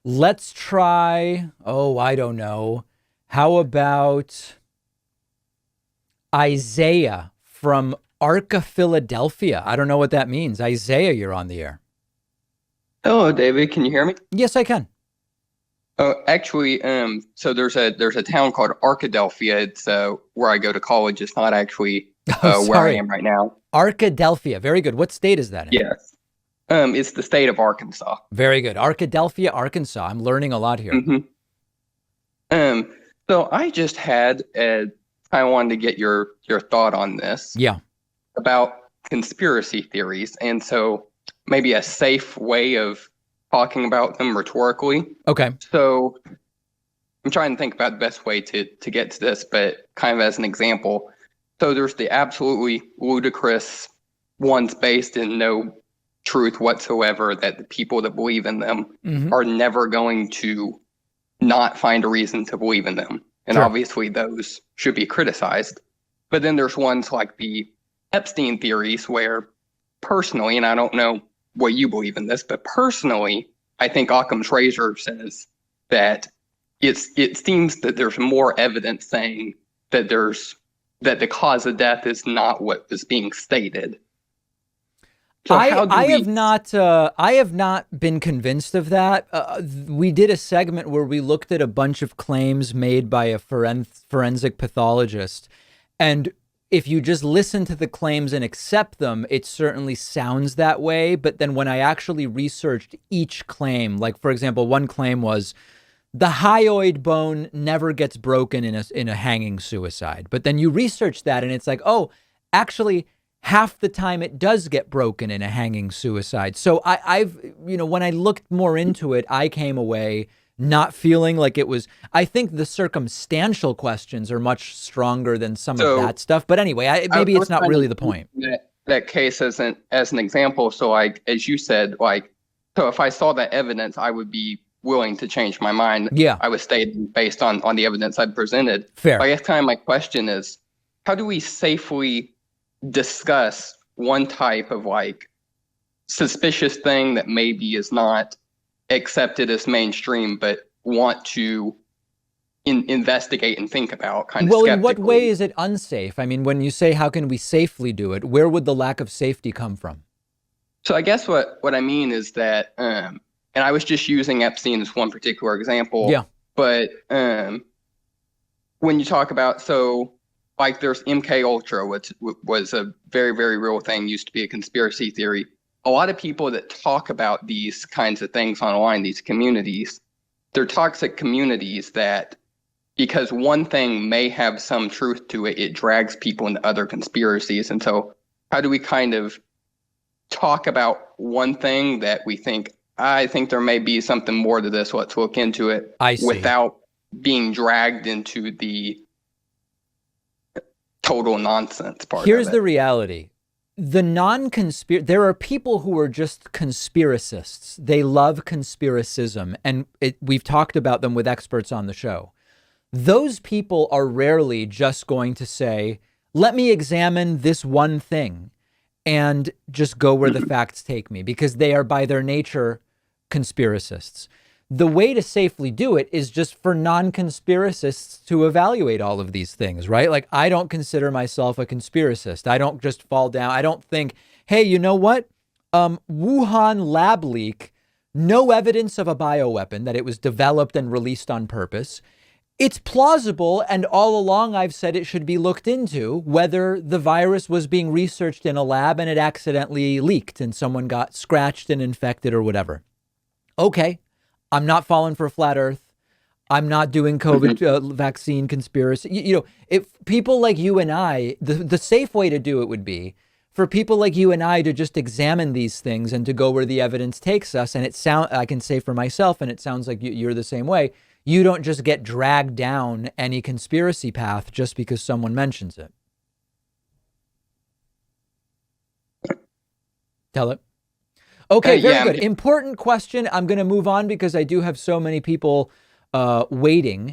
Let's try, oh, I don't know. How about Isaiah from Arca, Philadelphia? I don't know what that means. Isaiah, you're on the air. Hello, David. Can you hear me? Yes, I can. Actually, so there's a town called Arkadelphia. It's where I go to college. It's not actually Oh, where I sorry. am right now. Arkadelphia. Very good. What state is that in? Yes. It's the state of Arkansas. Very good. Arkadelphia, Arkansas. I'm learning a lot here. hmm so I just had I wanted to get your thought on this Yeah. about conspiracy theories, and so maybe a safe way of talking about them rhetorically. Okay. So I'm trying to think about the best way to get to this, but kind of as an example. So there's the absolutely ludicrous ones based in no truth whatsoever that the people that believe in them Hmm. are never going to not find a reason to believe in them. And Sure. obviously those should be criticized. But then there's ones like the Epstein theories where personally, and I don't know what you believe in this, but personally, I think Occam's razor says that it seems that there's more evidence saying that that the cause of death is not what is being stated. So I how do I have we not I have not been convinced of that. We did a segment where we looked at a bunch of claims made by a forensic pathologist, and if you just listen to the claims and accept them, it certainly sounds that way. But then when I actually researched each claim, like for example, one claim was the hyoid bone never gets broken in a hanging suicide. But then you research that and it's like, oh, actually half the time it does get broken in a hanging suicide. So I've, when I looked more into it, I came away not feeling like it was, I think the circumstantial questions are much stronger than some of so that stuff. But anyway, maybe I it's was not trying to really the use point. that case as an example. So like as you said, like so if I saw that evidence, I would be willing to change my mind. Yeah, I would state based on the evidence I presented. But fair. I guess kind of my question is, how do we safely discuss one type of like suspicious thing that maybe is not accepted as mainstream, but want to investigate and think about kind of Well, in what way skeptically? is it unsafe? I mean, when you say how can we safely do it, where would the lack of safety come from? So I guess what I mean is that, and I was just using Epstein as one particular example, Yeah. but when you talk about so like there's MK Ultra, which was a very very real thing, used to be a conspiracy theory. A lot of people that talk about these kinds of things online, these communities, they're toxic communities that because one thing may have some truth to it, it drags people into other conspiracies. And so, how do we kind of talk about one thing that we think, I think there may be something more to this, let's look into it, I see. without being dragged into the total nonsense part of Here's it? the reality. There are people who are just conspiracists. They love conspiracism. And we've talked about them with experts on the show. Those people are rarely just going to say, let me examine this one thing and just go where the Mhm. facts take me, because they are by their nature conspiracists. The way to safely do it is just for non-conspiracists to evaluate all of these things, right? Like, I don't consider myself a conspiracist. I don't just fall down. I don't think, hey, you know what? Wuhan lab leak, no evidence of a bioweapon, that it was developed and released on purpose. It's plausible, and all along I've said it should be looked into whether the virus was being researched in a lab and it accidentally leaked and someone got scratched and infected or whatever. Okay, I'm not falling for flat Earth. I'm not doing COVID Mhm. vaccine conspiracy. If people like you and I, the safe way to do it would be for people like you and I to just examine these things and to go where the evidence takes us. And I can say for myself, and it sounds like you're the same way. You don't just get dragged down any conspiracy path just because someone mentions it. Tell it. Okay, very Yeah, I'm good. Important question. I'm going to move on because I do have so many people waiting.